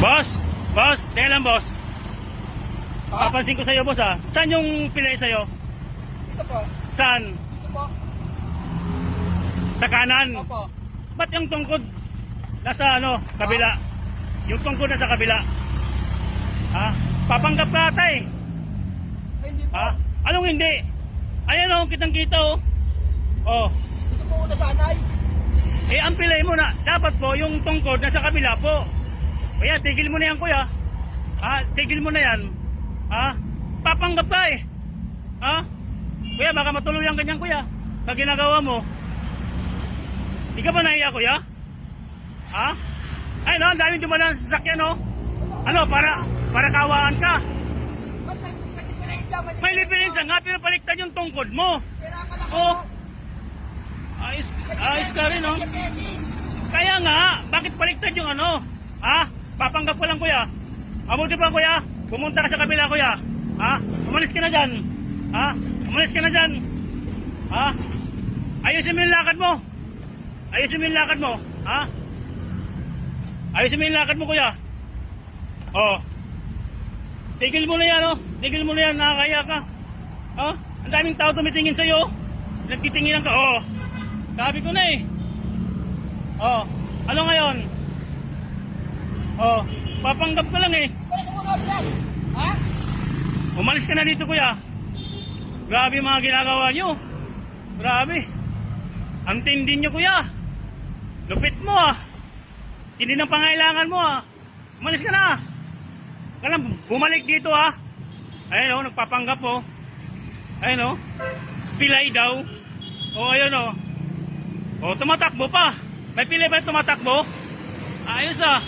Boss, teka lang boss. Papansin ko sa'yo boss ah. Saan yung pilay sa'yo? Ito po. Saan? Ito po. Sa kanan? Opo. Ba't yung tungkod nasa ano, kabila? Yung tungkod nasa kabila? Ha? Papanggap ka ata eh. Ay, hindi po. Ha? Anong hindi? Ayan oh, kitang kita oh. Oh. Ito po una sanay. Eh ang pilay mo na, dapat po yung tungkod nasa kabila po. Kaya tigil mo na yan kuya. Ha? Tigil mo na yan. Ha? Papanggap ka eh. Ha? Kuya baka matuluyan ganyan kuya. Pag ginagawa mo. Di ka ba nahiya kuya? Ha? Ay no, ang daming dumadaan sa sasakyan no. Ano, para kawaan ka. Ba't may difference lang? May diferensya nga pero baliktad yung tungkod mo. Hirapan ako. Oh. Ayos ka rin no. Kaya nga, bakit baliktad yung ano? Ha? Papanggap ko lang kuya. Mabuti pa kuya. Pumunta ka sa kabila kuya. Ha? Umalis ka na dyan. Ha? Umalis ka na dyan. Ha? Ayusin mo yung lakad mo. Ayusin mo yung lakad mo. Ha? Ayusin mo yung lakad mo kuya. Oh. Tigil mo na yan oh. Tigil mo na yan. Nakakaya ka. Oh. Ang daming tao tumitingin sa'yo. Nagtitinginan ka. Oh. Sabi ko na eh. Oh. Ano ngayon? Oh. Papanggap ka lang eh. Pero sumunod yan. Ha? Umalis ka na dito kuya. Grabe yung mga ginagawa nyo. Grabe. Ang tindi nyo kuya. Lupit mo ah. Hindi ng pangailangan mo ah. Umalis ka na. Kailan bumalik dito ah. Ayun oh, nagpapanggap oh. Ayun oh. Pilay daw. Oh ayun oh. Oh tumatakbo pa. May pilay ba tumatakbo? Ayos ah.